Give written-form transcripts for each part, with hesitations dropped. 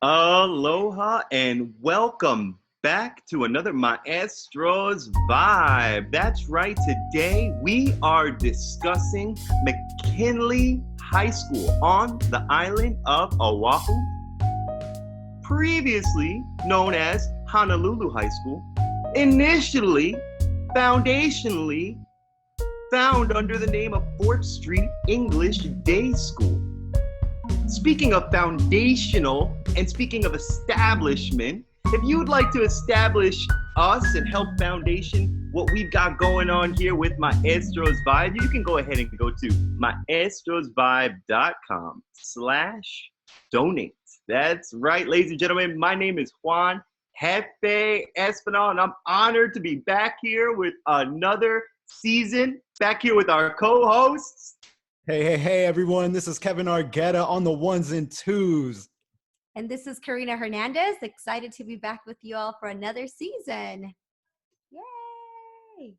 Aloha and welcome back to another Maestro's Vibe. That's right, today we are discussing McKinley High School on the island of Oahu, previously known as Honolulu High School, initially, foundationally, found under the name of Fort Street English Day School. Speaking of foundational and speaking of establishment, if you would like to establish us and help foundation what we've got going on here with Maestro's Vibe, you can go ahead and go to maestrosvibe.com/donate. That's right, ladies and gentlemen. My name is Juan Jefe Espinal, and I'm honored to be back here with another season, back here with our co-hosts. Hey, everyone. This is Kevin Argeta on the ones and twos. And this is Karina Hernandez. Excited to be back with you all for another season. Yay!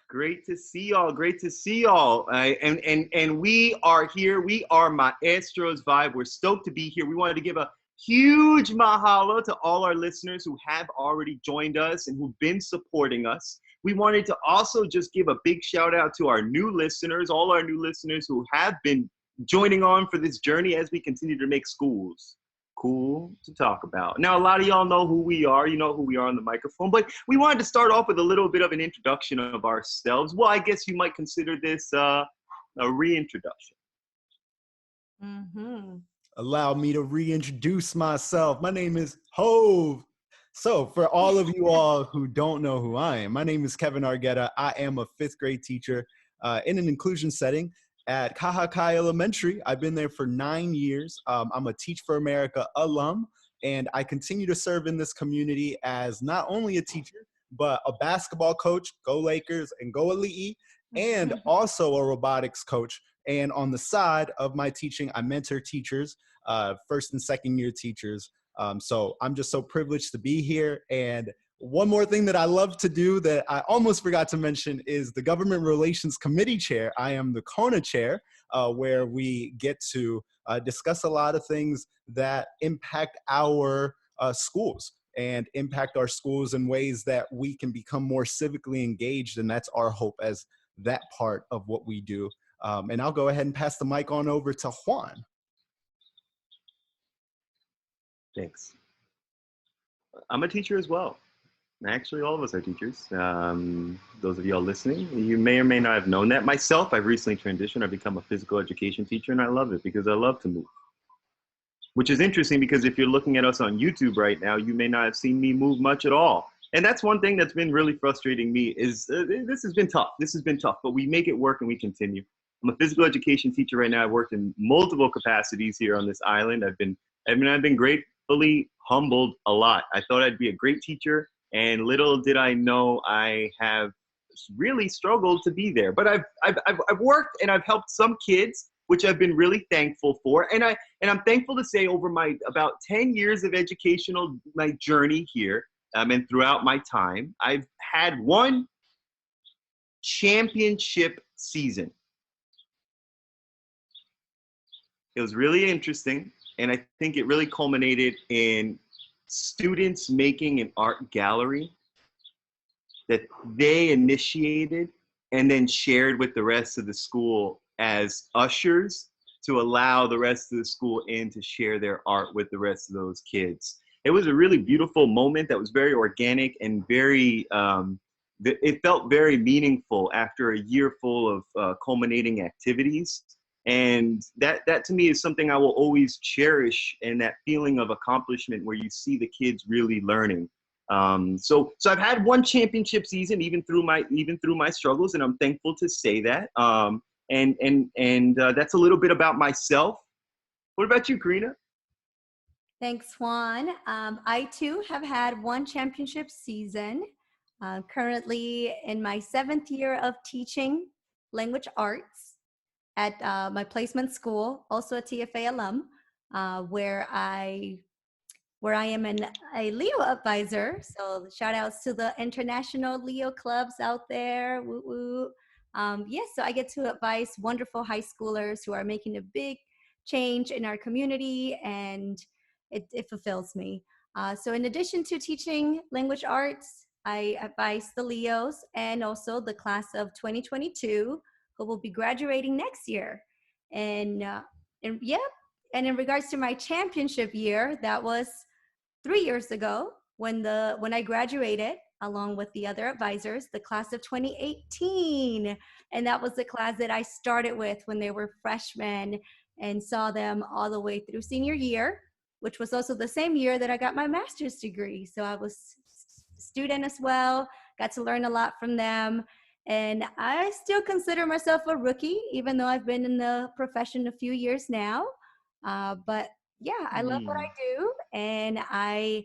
Great to see y'all. Great to see y'all. And we are here. We are Maestro's Vibe. We're stoked to be here. We wanted to give a huge mahalo to all our listeners who have already joined us and who've been supporting us. We wanted to also just give a big shout out to our new listeners, all our new listeners who have been joining on for this journey as we continue to make schools cool to talk about. Now, a lot of y'all know who we are. You know who we are on the microphone, but we wanted to start off with a little bit of an introduction of ourselves. Well, I guess you might consider this a reintroduction. Mm-hmm. Allow me to reintroduce myself. My name is Hove. So for all of you all who don't know who I am, my name is Kevin Argeta. I am a fifth grade teacher in an inclusion setting at Kahakai Elementary. I've been there for 9 years. I'm a Teach for America alum, and I continue to serve in this community as not only a teacher, but a basketball coach, go Lakers and go Ali'i, and also a robotics coach. And on the side of my teaching, I mentor teachers, first and second year teachers. So I'm just so privileged to be here. And one more thing that I love to do that I almost forgot to mention is the Government Relations Committee Chair. I am the KONA Chair, where we get to discuss a lot of things that impact our schools and impact our schools in ways that we can become more civically engaged. And that's our hope as that part of what we do. And I'll go ahead and pass the mic on over to Juan. Thanks. I'm a teacher as well. Actually, all of us are teachers. Those of y'all listening, you may or may not have known that. Myself, I've recently transitioned. I've become a physical education teacher, and I love it because I love to move. Which is interesting because if you're looking at us on YouTube right now, you may not have seen me move much at all. And that's one thing that's been really frustrating me is this has been tough. This has been tough, but we make it work and we continue. I'm a physical education teacher right now. I've worked in multiple capacities here on this island. I've been gratefully humbled a lot. I thought I'd be a great teacher, and little did I know I have really struggled to be there. But I've worked and I've helped some kids, which I've been really thankful for. And I'm thankful to say over my about 10 years of educational journey here, and throughout my time, I've had one championship season. It was really interesting, and I think it really culminated in students making an art gallery that they initiated and then shared with the rest of the school as ushers to allow the rest of the school in to share their art with the rest of those kids. It was a really beautiful moment that was very organic and very, it felt very meaningful after a year full of culminating activities. And that to me is something I will always cherish, and that feeling of accomplishment where you see the kids really learning. So I've had one championship season even through my struggles, and I'm thankful to say that. And that's a little bit about myself. What about you, Karina? Thanks, Juan. I too have had one championship season. Currently in my 7th year of teaching language arts at my placement school, also a TFA alum, where I am a Leo advisor. So shout outs to the international Leo clubs out there. Woo woo. Yes, so I get to advise wonderful high schoolers who are making a big change in our community, and it fulfills me. So in addition to teaching language arts, I advise the Leos and also the class of 2022 who will be graduating next year. And yeah, and in regards to my championship year, that was 3 years ago when I graduated along with the other advisors, the class of 2018. And that was the class that I started with when they were freshmen and saw them all the way through senior year, which was also the same year that I got my master's degree. So I was student as well, got to learn a lot from them. And I still consider myself a rookie, even though I've been in the profession a few years now. But yeah, I love what I do, and I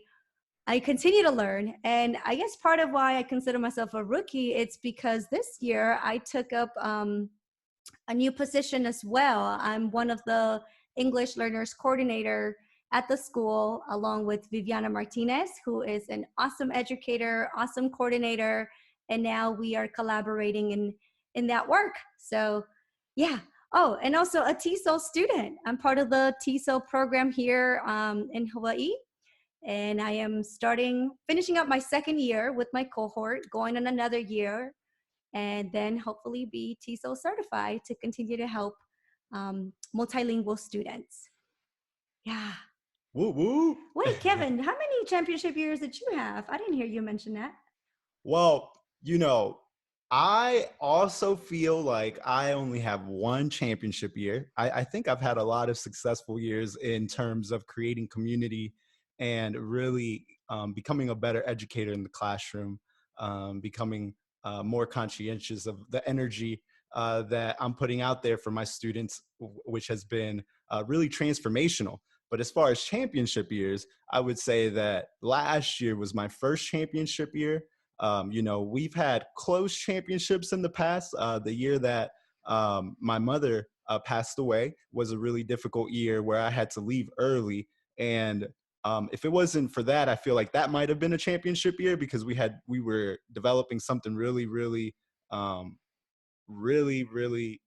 continue to learn. And I guess part of why I consider myself a rookie, it's because this year I took up a new position as well. I'm one of the English learners coordinator at the school, along with Viviana Martinez, who is an awesome educator, awesome coordinator, and now we are collaborating in that work. So yeah. Oh, and also a TESOL student. I'm part of the TESOL program here in Hawaii, and I am finishing up my second year with my cohort, going on another year, and then hopefully be TESOL certified to continue to help multilingual students. Yeah. Woo woo. Wait, Kevin, how many championship years did you have? I didn't hear you mention that. Well, you know, I also feel like I only have one championship year. I think I've had a lot of successful years in terms of creating community and really becoming a better educator in the classroom, becoming more conscientious of the energy that I'm putting out there for my students, which has been really transformational. But as far as championship years, I would say that last year was my first championship year. You know, we've had close championships in the past. The year that my mother passed away was a really difficult year where I had to leave early. And if it wasn't for that, I feel like that might have been a championship year because we were developing something um, really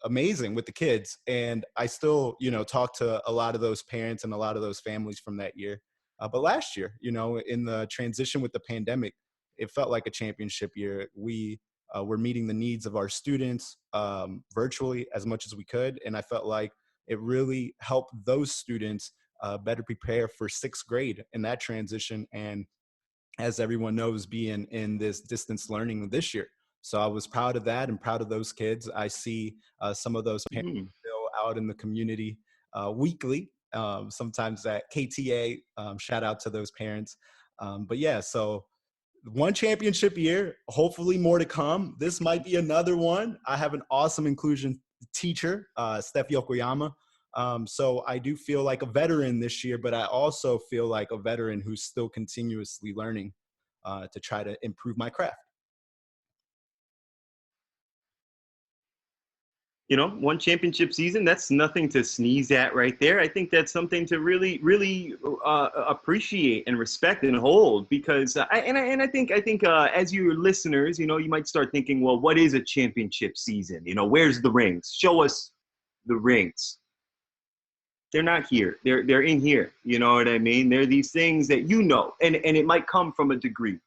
amazing with the kids. And I still, you know, talk to a lot of those parents and a lot of those families from that year. But last year, you know, in the transition with the pandemic, it felt like a championship year. We were meeting the needs of our students virtually as much as we could. And I felt like it really helped those students better prepare for sixth grade in that transition. And as everyone knows, being in this distance learning this year. So I was proud of that and proud of those kids. I see some of those parents still out in the community weekly, sometimes at KTA. Shout out to those parents. But yeah, so one championship year, hopefully more to come. This might be another one. I have an awesome inclusion teacher, Steph Yokoyama. So I do feel like a veteran this year, but I also feel like a veteran who's still continuously learning to try to improve my craft. You know, one championship season, that's nothing to sneeze at right there. I think that's something to really appreciate and respect and hold, because I think as your listeners, you know, you might start thinking, well, what is a championship season? You know, where's the rings? Show us the rings. They're not here. They're in here. You know what I mean? They're these things that you know, and it might come from a degree.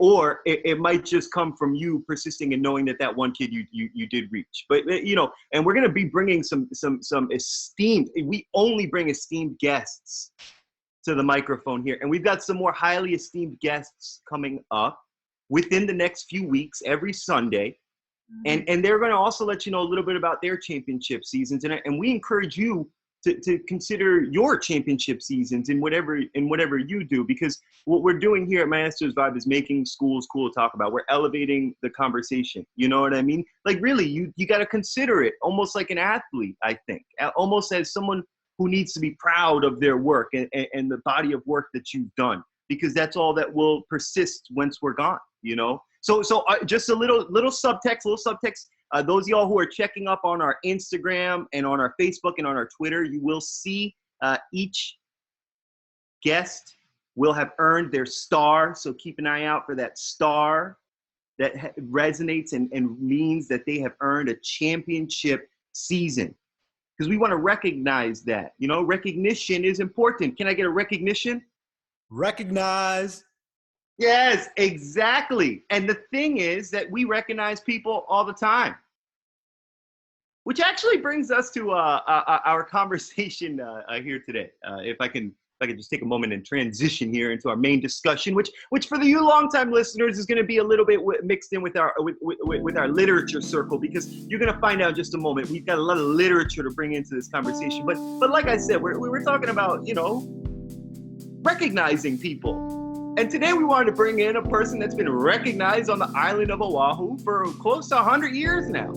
Or it might just come from you persisting and knowing that one kid you did reach. But you know, and we're gonna be bringing some esteemed. We only bring esteemed guests to the microphone here, and we've got some more highly esteemed guests coming up within the next few weeks, every Sunday, and they're gonna also let you know a little bit about their championship seasons, and we encourage you to consider your championship seasons in whatever you do, because what we're doing here at Master's Vibe is making schools cool to talk about. We're elevating the conversation. You know what I mean? Like, really, you got to consider it almost like an athlete, I think, almost as someone who needs to be proud of their work and the body of work that you've done, because that's all that will persist once we're gone, you know? So just a little subtext. Those of y'all who are checking up on our Instagram and on our Facebook and on our Twitter, you will see each guest will have earned their star. So keep an eye out for that star that resonates and means that they have earned a championship season. because we want to recognize that. You know, recognition is important. Can I get a recognition? Recognize. Yes, exactly. And the thing is that we recognize people all the time, which actually brings us to our conversation here today. If I can just take a moment and transition here into our main discussion, which for you longtime listeners is going to be a little bit mixed in with our literature circle, because you're going to find out in just a moment. We've got a lot of literature to bring into this conversation, but like I said, we're talking about, you know, recognizing people. And today we wanted to bring in a person that's been recognized on the island of Oahu for close to 100 years now.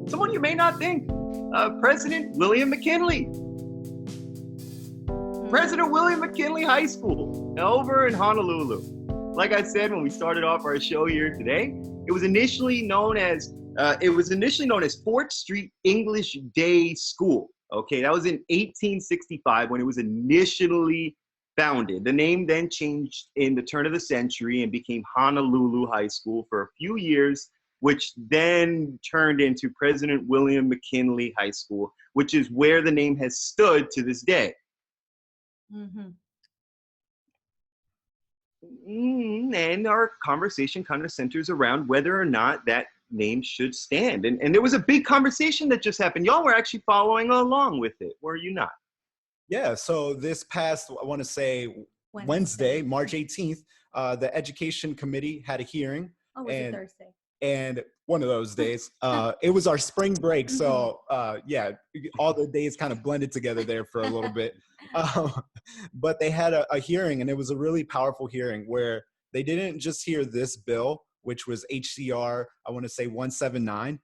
Someone you may not think, President William McKinley. President William McKinley High School over in Honolulu. Like I said, when we started off our show here today, it was initially known as Fort Street English Day School. Okay, that was in 1865 when it was initially founded. The name then changed in the turn of the century and became Honolulu High School for a few years, which then turned into President William McKinley High School, which is where the name has stood to this day. And our conversation kind of centers around whether or not that name should stand. And there was a big conversation that just happened. Y'all were actually following along with it, were you not? Yeah, so this past, I want to say Wednesday, March 18th, the Education Committee had a hearing. Oh, was it Thursday? And one of those days, it was our spring break. So yeah, all the days kind of blended together there for a little bit. But they had a hearing, and it was a really powerful hearing where they didn't just hear this bill, which was HCR, I want to say 179,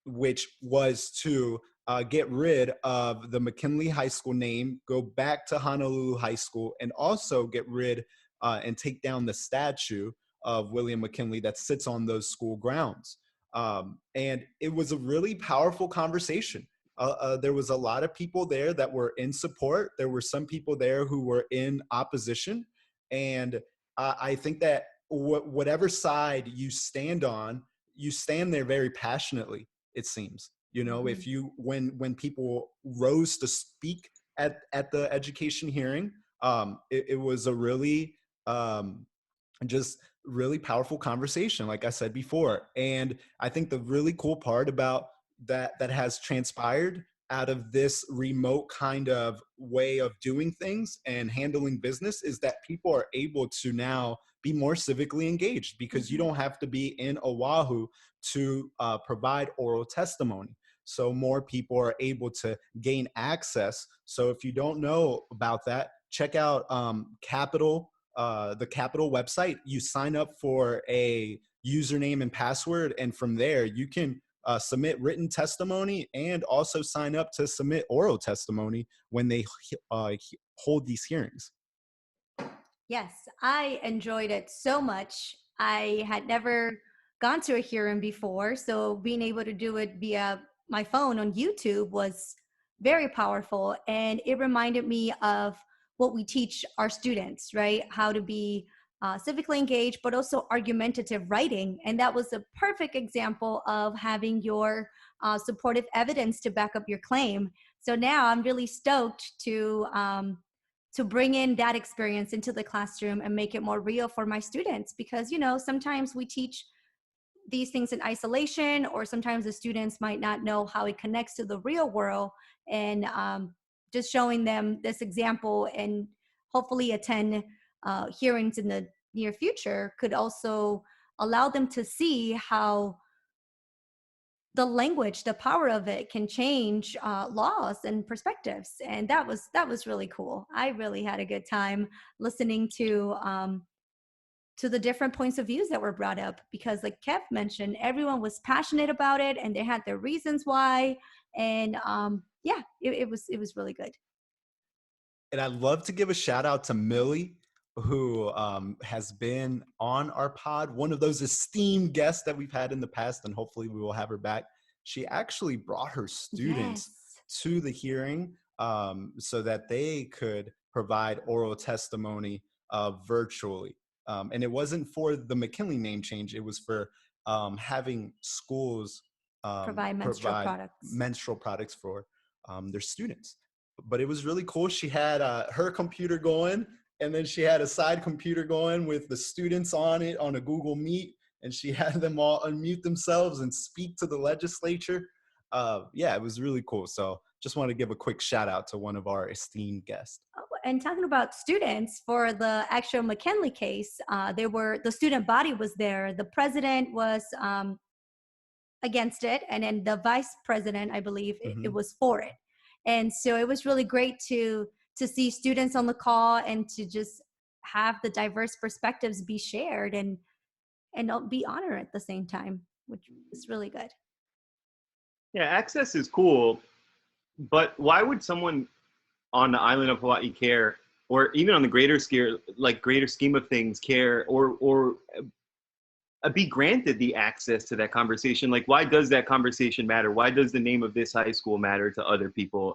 which was to get rid of the McKinley High School name, go back to Honolulu High School, and also get rid and take down the statue of William McKinley that sits on those school grounds. And it was a really powerful conversation. There was a lot of people there that were in support. There were some people there who were in opposition. And I think that whatever side you stand on, you stand there very passionately, it seems. You know, if you, when people rose to speak at the education hearing, it was a really, just really powerful conversation, like I said before. And I think the really cool part about that has transpired out of this remote kind of way of doing things and handling business is that people are able to now be more civically engaged, because you don't have to be in Oahu to provide oral testimony. So more people are able to gain access. So if you don't know about that, check out Capital, the Capital website. You sign up for a username and password, and from there you can submit written testimony and also sign up to submit oral testimony when they hold these hearings. Yes, I enjoyed it so much. I had never gone to a hearing before, so being able to do it via my phone on YouTube was very powerful. And it reminded me of what we teach our students, right? How to be civically engaged, but also argumentative writing. And that was a perfect example of having your supportive evidence to back up your claim. So now I'm really stoked to bring in that experience into the classroom and make it more real for my students, because, you know, sometimes we teach these things in isolation, or sometimes the students might not know how it connects to the real world. And just showing them this example and hopefully attend hearings in the near future could also allow them to see how the language, the power of it can change laws and perspectives. And that was really cool. I really had a good time listening to the different points of views that were brought up, because like Kev mentioned, everyone was passionate about it and they had their reasons why. And yeah, it was really good. And I'd love to give a shout out to Millie, who has been on our pod, one of those esteemed guests that we've had in the past, and hopefully we will have her back. She actually brought her students to the hearing so that they could provide oral testimony virtually. And it wasn't for the McKinley name change. It was for having schools provide menstrual products for their students. But it was really cool. She had her computer going, and then she had a side computer going with the students on it on a Google Meet, and she had them all unmute themselves and speak to the legislature. Yeah, it was really cool. So just want to give a quick shout out to one of our esteemed guests. And talking about students, for the actual McKinley case, the student body was there. The president was against it, and then the vice president, I believe, it was for it. And so it was really great to see students on the call and to just have the diverse perspectives be shared and be honored at the same time, which is really good. Yeah, access is cool, but why would someone on the island of Hawaii care, or even on the greater scheme of things, care or be granted the access to that conversation? Like, why does that conversation matter? Why does the name of this high school matter to other people?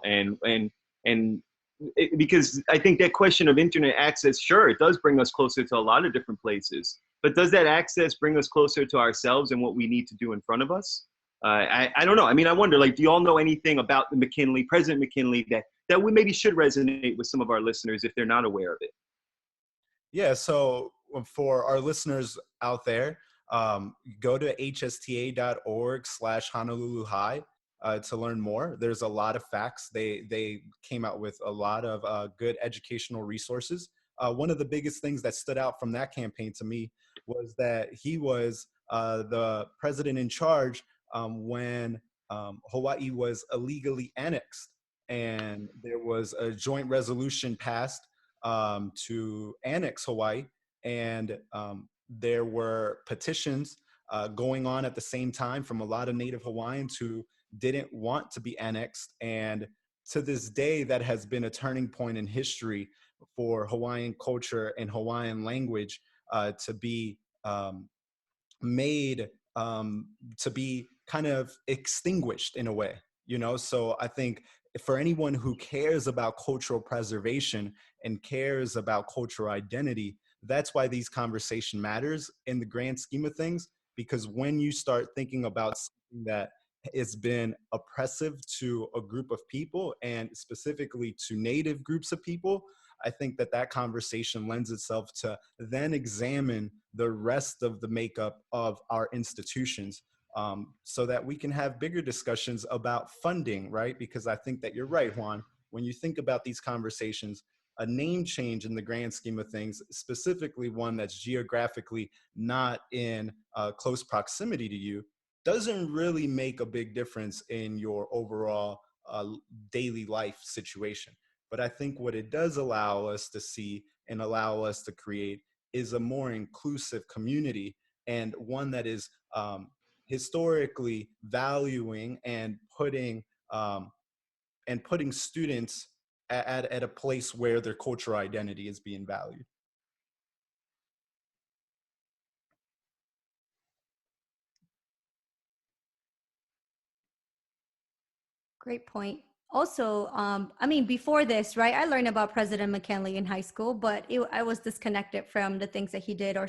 Because I think that question of internet access, sure, it does bring us closer to a lot of different places, but does that access bring us closer to ourselves and what we need to do in front of us? I don't know. I mean, I wonder, like, do you all know anything about the President McKinley, that we maybe should resonate with some of our listeners if they're not aware of it? Yeah, so for our listeners out there, go to hsta.org/Honolulu High to learn more. There's a lot of facts. They came out with a lot of good educational resources. One of the biggest things that stood out from that campaign to me was that he was the president in charge when Hawaii was illegally annexed. And there was a joint resolution passed to annex Hawaii. And there were petitions going on at the same time from a lot of Native Hawaiians who didn't want to be annexed. And to this day, that has been a turning point in history for Hawaiian culture and Hawaiian language to be made to be kind of extinguished in a way, you know? So I think for anyone who cares about cultural preservation and cares about cultural identity, that's why these conversation matters in the grand scheme of things, because when you start thinking about something that has been oppressive to a group of people and specifically to Native groups of people, I think that conversation lends itself to then examine the rest of the makeup of our institutions, so that we can have bigger discussions about funding, right? Because I think that you're right, Juan. When you think about these conversations, a name change in the grand scheme of things, specifically one that's geographically not in close proximity to you, doesn't really make a big difference in your overall daily life situation. But I think what it does allow us to see and allow us to create is a more inclusive community, and one that is historically valuing and putting students at a place where their cultural identity is being valued. Great point. Also, I mean, before this, right, I learned about President McKinley in high school, but I was disconnected from the things that he did or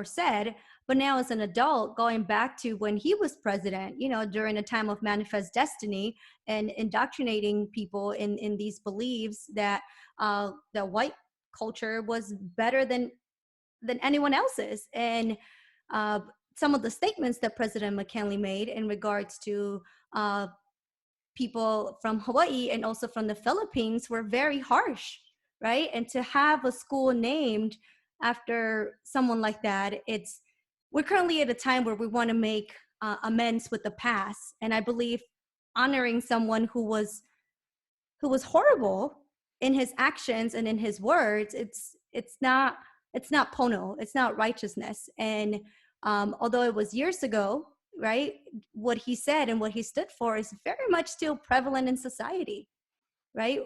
said. But now as an adult, going back to when he was president, you know, during a time of manifest destiny and indoctrinating people in these beliefs that the white culture was better than anyone else's. And some of the statements that President McKinley made in regards to people from Hawaii and also from the Philippines were very harsh, right? And to have a school named after someone like that, we're currently at a time where we want to make amends with the past. And I believe honoring someone who was horrible in his actions and in his words, it's not pono, it's not righteousness. And although it was years ago, right, what he said and what he stood for is very much still prevalent in society, right?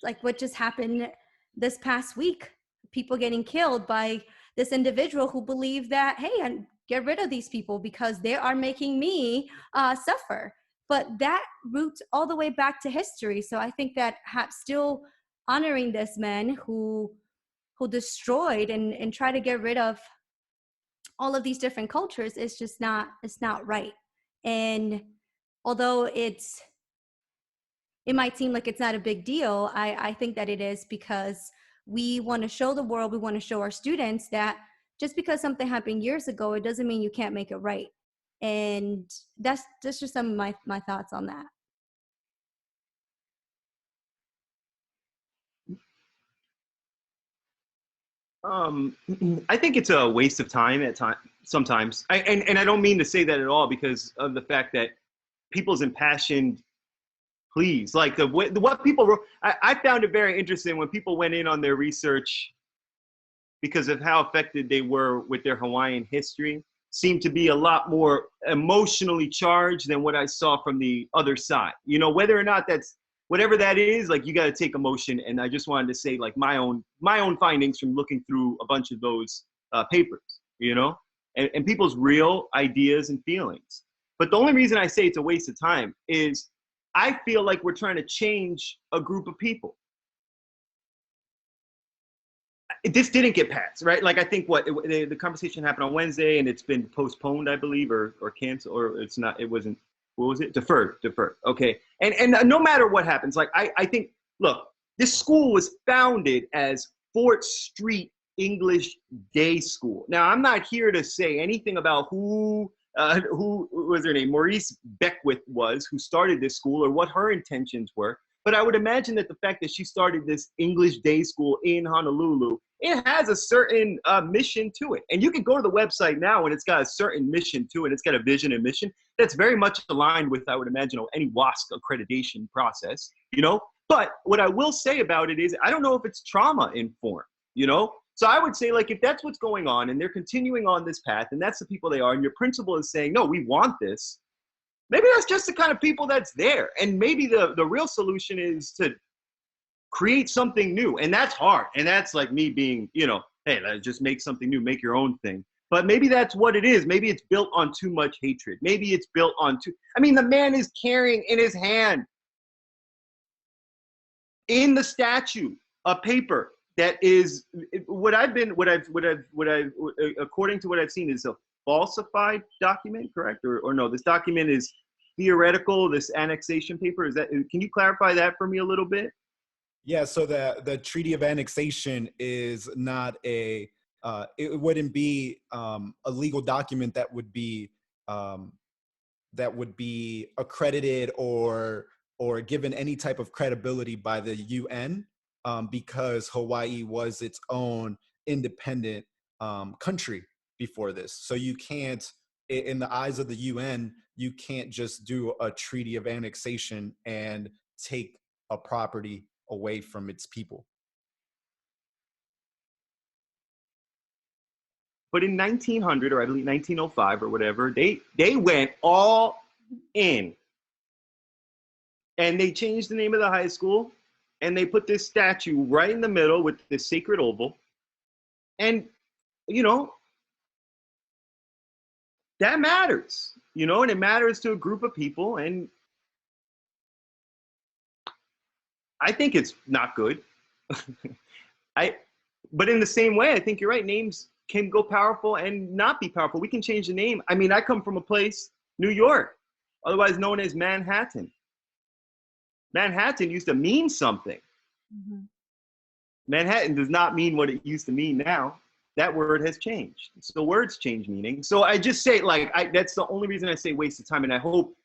Like what just happened this past week, people getting killed by this individual who believed that, hey, and get rid of these people because they are making me suffer. But that roots all the way back to history. So I think that still honoring this man who destroyed and tried to get rid of all of these different cultures is just not right. And although it's it might seem like it's not a big deal. I think that it is, because we want to show the world, we want to show our students that just because something happened years ago, it doesn't mean you can't make it right. And that's just some of my thoughts on that. I think it's a waste of time at times. Sometimes, and I don't mean to say that at all, because of the fact that people's impassioned pleas, like what people wrote. I found it very interesting when people went in on their research because of how affected they were with their Hawaiian history. Seemed to be a lot more emotionally charged than what I saw from the other side. You know, whether or not that's whatever that is, like, you got to take emotion. And I just wanted to say, like, my own findings from looking through a bunch of those papers, you know, and people's real ideas and feelings. But the only reason I say it's a waste of time is I feel like we're trying to change a group of people. This didn't get passed, right? Like, I think the conversation happened on Wednesday and it's been postponed, I believe, or canceled, or it's not, it wasn't, what was it? Deferred. Okay. And no matter what happens, like, I think, look, this school was founded as Fort Street English Day School. Now, I'm not here to say anything about who was her name, Maurice Beckwith was, who started this school, or what her intentions were. But I would imagine that the fact that she started this English day school in Honolulu, it has a certain mission to it. And you can go to the website now and it's got a certain mission to it. It's got a vision and mission that's very much aligned with, I would imagine, any WASC accreditation process, you know? But what I will say about it is, I don't know if it's trauma informed, you know? So I would say, like, if that's what's going on and they're continuing on this path and that's the people they are, and your principal is saying, no, we want this, maybe that's just the kind of people that's there. And maybe the real solution is to create something new. And that's hard. And that's like me being, you know, hey, let's just make something new, make your own thing. But maybe that's what it is. Maybe it's built on too much hatred. Maybe it's built on I mean, the man is carrying in his hand, in the statue, a paper that is according to what I've seen, is a falsified document, correct? Or no, this document is theoretical, this annexation paper. Can you clarify that for me a little bit? Yeah, so the Treaty of Annexation is not it wouldn't be a legal document that would be accredited or given any type of credibility by the UN, because Hawaii was its own independent country before this. So you can't, in the eyes of the UN, you can't just do a Treaty of Annexation and take a property away from its people. But in 1900, or I believe 1905 or whatever, they went all in. And they changed the name of the high school, and they put this statue right in the middle with this sacred oval. And, you know, that matters, you know, and it matters to a group of people. And I think it's not good. But in the same way, I think you're right. Names can go powerful and not be powerful. We can change the name. I mean, I come from a place, New York, otherwise known as Manhattan. Manhattan used to mean something. Mm-hmm. Manhattan does not mean what it used to mean now. That word has changed. So words change meaning. So I just say, like, that's the only reason I say waste of time. And I hope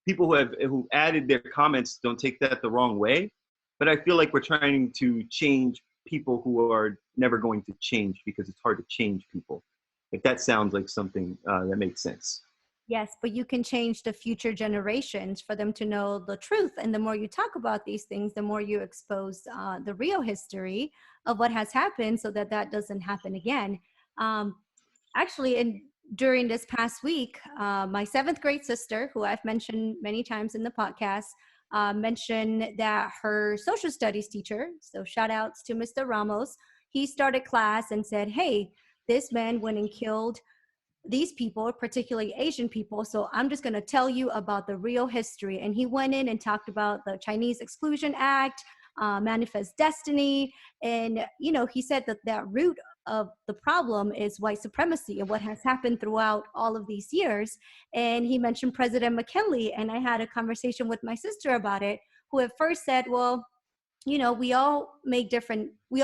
people who added their comments don't take that the wrong way. But I feel like we're trying to change people who are never going to change, because it's hard to change people. If that sounds like something that makes sense. Yes, but you can change the future generations for them to know the truth. And the more you talk about these things, the more you expose the real history of what has happened, so that that doesn't happen again. Actually, during this past week, my 7th grade sister, who I've mentioned many times in the podcast, mentioned that her social studies teacher, so shout outs to Mr. Ramos, he started class and said, hey, this man went and killed these people, particularly Asian people. So I'm just going to tell you about the real history. And he went in and talked about the Chinese Exclusion Act, Manifest Destiny. And, you know, he said that root of the problem is white supremacy and what has happened throughout all of these years. And he mentioned President McKinley. And I had a conversation with my sister about it, who at first said, well, you know, we all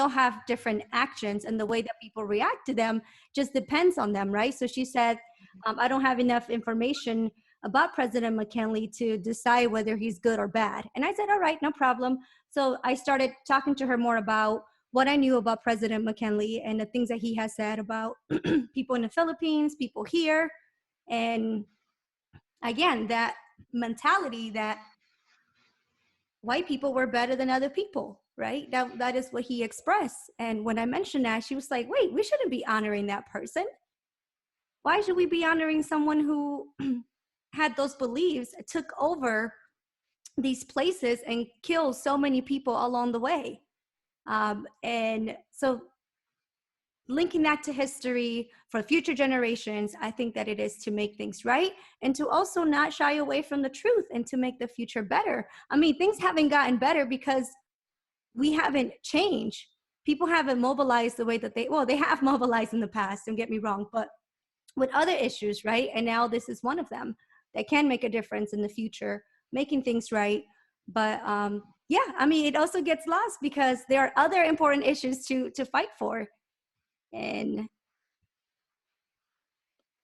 have different actions, and the way that people react to them just depends on them, right? So she said, I don't have enough information about President McKinley to decide whether he's good or bad. And I said, all right, no problem. So I started talking to her more about what I knew about President McKinley and the things that he has said about people in the Philippines, people here. And again, that mentality that white people were better than other people, right? That is what he expressed. And when I mentioned that, she was like, wait, we shouldn't be honoring that person. Why should we be honoring someone who had those beliefs, took over these places and killed so many people along the way? And so linking that to history for future generations, I think that it is to make things right and to also not shy away from the truth and to make the future better. I mean, things haven't gotten better because we haven't changed. People haven't mobilized the way that they have mobilized in the past, don't get me wrong, but with other issues, right? And now this is one of them that can make a difference in the future, making things right. But yeah, I mean, it also gets lost because there are other important issues to fight for. And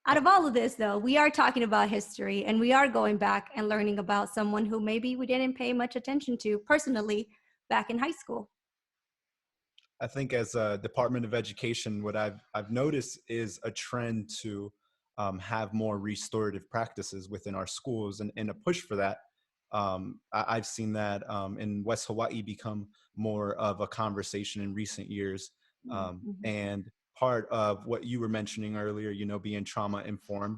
out of all of this, though, we are talking about history, and we are going back and learning about someone who maybe we didn't pay much attention to personally back in high school. I think as a Department of Education, what I've noticed is a trend to have more restorative practices within our schools, and a push for that. I've seen that in West Hawaii become more of a conversation in recent years. And part of what you were mentioning earlier, you know, being trauma informed,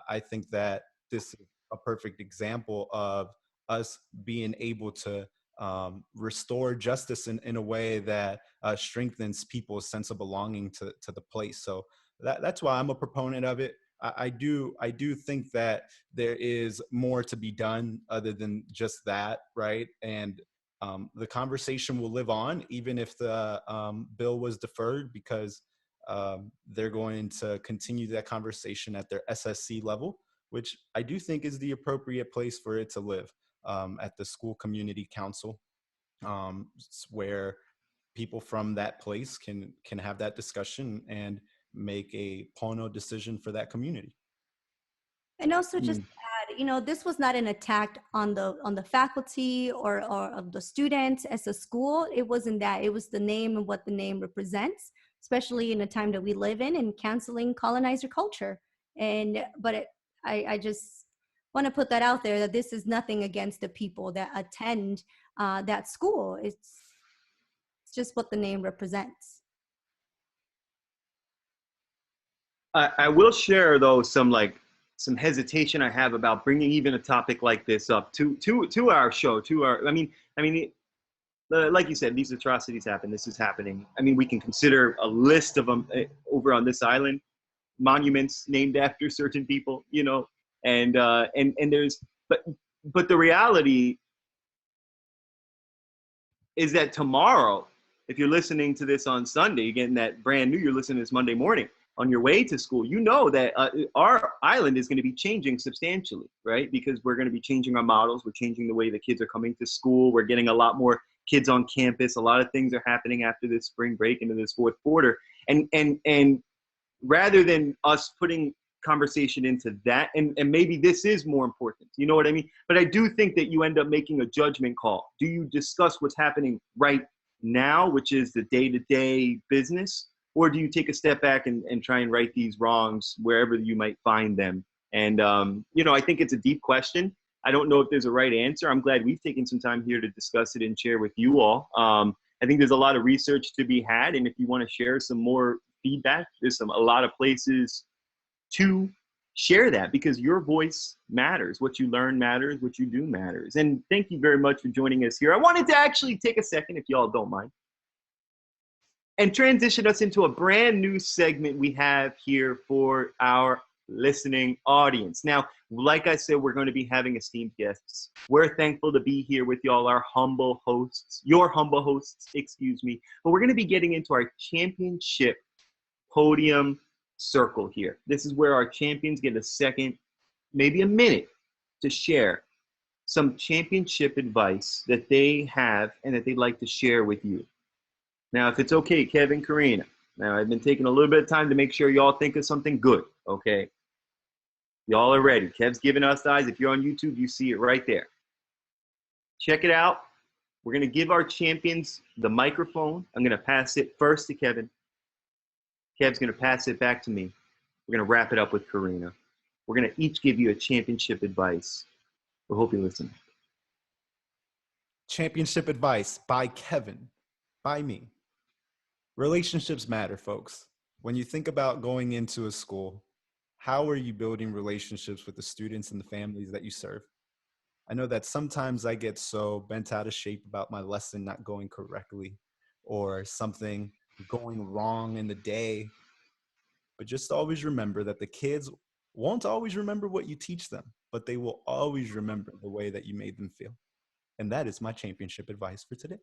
I think that this is a perfect example of us being able to restore justice in a way that strengthens people's sense of belonging to the place. So that's why I'm a proponent of it. I do think that there is more to be done other than just that, right? And the conversation will live on even if the bill was deferred, because they're going to continue that conversation at their SSC level, which I do think is the appropriate place for it to live, at the school community council, where people from that place can have that discussion and make a pono decision for that community. And also just to add, you know, this was not an attack on the faculty or of the students as a school. It wasn't that. It was the name and what the name represents, especially in the time that we live in and canceling colonizer culture. I just want to put that out there, that this is nothing against the people that attend that school. It's just what the name represents. I will share though some hesitation I have about bringing even a topic like this up to our show, like you said, these atrocities happen. This is happening. I mean, we can consider a list of them over on this island, monuments named after certain people, you know, and there's, but the reality is that tomorrow, if you're listening to this on Sunday, you're getting that brand new, you're listening to this Monday morning on your way to school, you know that our island is going to be changing substantially, right? Because we're going to be changing our models. We're changing the way the kids are coming to school. We're getting a lot more kids on campus. A lot of things are happening after this spring break into this fourth quarter. And rather than us putting conversation into that, and maybe this is more important, you know what I mean? But I do think that you end up making a judgment call. Do you discuss what's happening right now, which is the day-to-day business? Or do you take a step back and try and right these wrongs wherever you might find them? And, you know, I think it's a deep question. I don't know if there's a right answer. I'm glad we've taken some time here to discuss it and share with you all. I think there's a lot of research to be had. And if you want to share some more feedback, there's a lot of places to share that, because your voice matters. What you learn matters. What you do matters. And thank you very much for joining us here. I wanted to actually take a second, if y'all don't mind, and transition us into a brand new segment we have here for our listening audience. Now, like I said, we're going to be having esteemed guests. We're thankful to be here with y'all, our humble hosts, your humble hosts, excuse me. But we're going to be getting into our championship podium circle here. This is where our champions get a second, maybe a minute, to share some championship advice that they have and that they'd like to share with you. Now, if it's okay, Kevin, Karina. Now, I've been taking a little bit of time to make sure y'all think of something good, okay? Y'all are ready. Kev's giving us the eyes. If you're on YouTube, you see it right there. Check it out. We're going to give our champions the microphone. I'm going to pass it first to Kevin. Kev's going to pass it back to me. We're going to wrap it up with Karina. We're going to each give you a championship advice. We hope you listen. Championship advice by Kevin, by me. Relationships matter, folks. When you think about going into a school, how are you building relationships with the students and the families that you serve? I know that sometimes I get so bent out of shape about my lesson not going correctly or something going wrong in the day. But just always remember that the kids won't always remember what you teach them, but they will always remember the way that you made them feel. And that is my championship advice for today.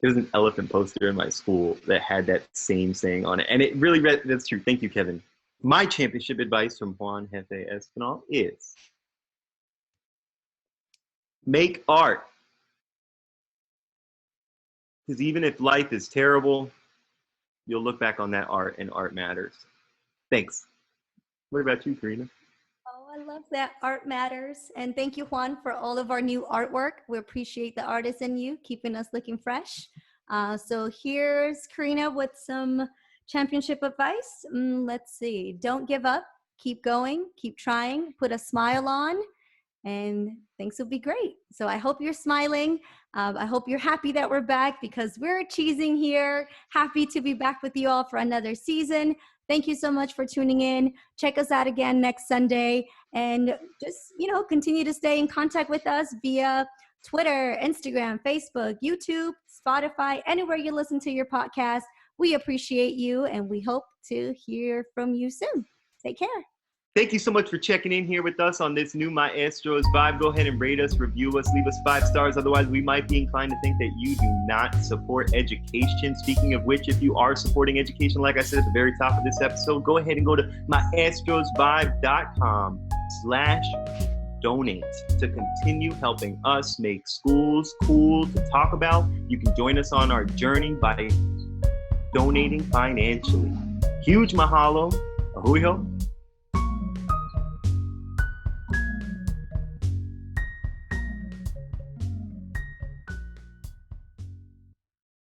There's an elephant poster in my school that had that same saying on it. And it really, that's true. Thank you, Kevin. My championship advice from Juan Jefe Espinal is make art. Because even if life is terrible, you'll look back on that art and art matters. Thanks. What about you, Karina? Oh, I love that. Art matters. And thank you, Juan, for all of our new artwork. We appreciate the artist in you, keeping us looking fresh. So here's Karina with some championship advice. Let's see. Don't give up. Keep going. Keep trying. Put a smile on. And things will be great. So I hope you're smiling. I hope you're happy that we're back because we're cheesing here. Happy to be back with you all for another season. Thank you so much for tuning in. Check us out again next Sunday. And just, continue to stay in contact with us via Twitter, Instagram, Facebook, YouTube, Spotify, anywhere you listen to your podcast. We appreciate you and we hope to hear from you soon. Take care. Thank you so much for checking in here with us on this new Maestro's Vibe. Go ahead and rate us, review us, leave us 5 stars. Otherwise, we might be inclined to think that you do not support education. Speaking of which, if you are supporting education, like I said at the very top of this episode, go ahead and go to maestrosvibe.com/donate to continue helping us make schools cool to talk about. You can join us on our journey by donating financially. Huge mahalo. Ahui ho.